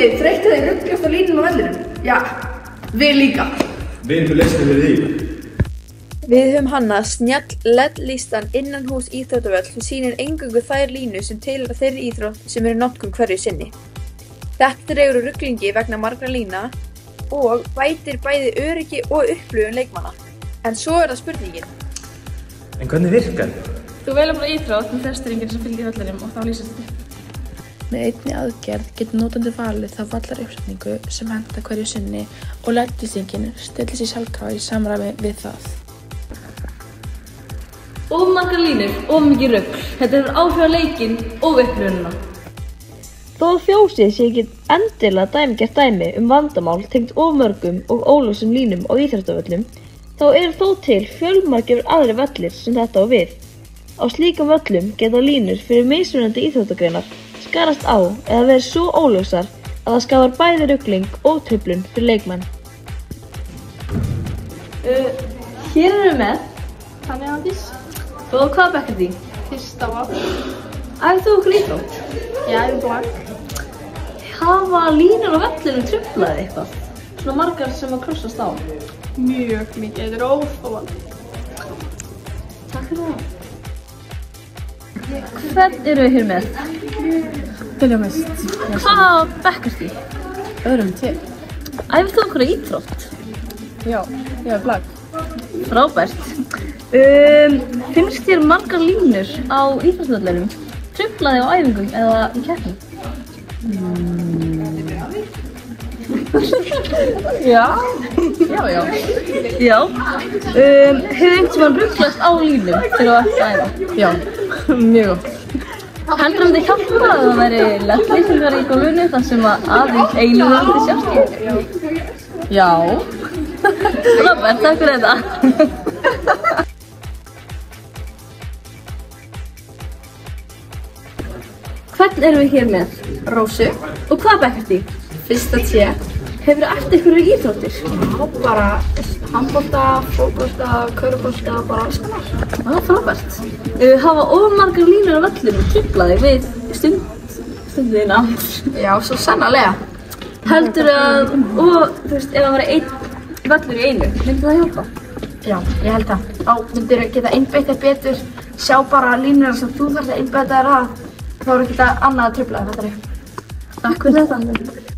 þið þreyttið þið rugglast á línunum á vellinum? Já, við líka. Við erum lesnir við því. Við höfum hannað snjall LED-lístan innan hús íþróttavöll sem sýnir eingöngu þær línur sem tilheyra þeirri íþrótt sem eru í notkun hverju sinni. Þetta dregur úr ruglingi vegna margra lína og bætir bæði öryggi og upplifun leikmanna. En svo það spurningin. En hvernig virkar þetta? Þú velur bara íþrótt með þrösturingin sem fylgir vellinum og þá lýsast þetta. Með einni aðgerð getur notandi valið þá vallaruppsetningu sem hentar hverju sinni og LED-lýsingin stillir sér sjálfkrafa í samræmi við það. Of margar línur, of mikið rugl. Þetta hefur áhrif á leikinn og upplifunina. Þó að fjósið sé ekki endilega dæmigert dæmi vandamál tengt of mörgum og óljósum línum á íþróttavöllum, þá eru þó til fjölmargir aðrir vellir sem þetta á við. Á slíkum völlum geta línur fyrir mismunandi íþróttagreinar skarast á eða verið svo óljósar að það skapar bæði rugling og truflun fyrir leikmenn. Hér erum við með Tanja Andís. Og hvaða bekk þín? Fyrsta var. Æfir þú okkur íþrótt? Já, ég er blank. Hafa línur á vellinum truflað eitthvað? Svona margar sem að krossast á. Mjög mikið, þetta er óþolandi. Takk fyrir það. Hvern eru við hér með? Biljamist. Hvaða bekk þín? Öðrum til. Æfir þú okkur íþrótt? Já, ég er blank. Frábært. Finnst þér margar línur á íþróttavöllunum truflaði á æfingum eða í keppni? Já. Já. Hefur einhvern tímann ruglast á línum þegar þú ert að æfa? Já, mjög. Heldur þetta hjálpa að það væri LED-lýsingar í gólfinu þar sem að aðeins einu landi sjást? Já. Frábært, takk fyrir þetta. Hvern erum við hér með? Rósu. Og hvaða bekk ert í? Fyrsta T. Hefurðu æft einhverjar íþróttir? Já, bara handbolta, fótbolta, körfubolta, bara alls konar. Frábært. Hafa of margar línur á vellinum truflaði við stundina? Já, svo sannarlega. Heldurðu að, og þú veist, ef það væri einn völlur í einu, myndi það hjálpa? Já, ég held það. Þá myndir geta einbeitt þér betur, sjá bara línuna sem þú þarft að einbeita þér að, þá er ekkert annað að trufla þér, fattarðu? Takk fyrir þetta.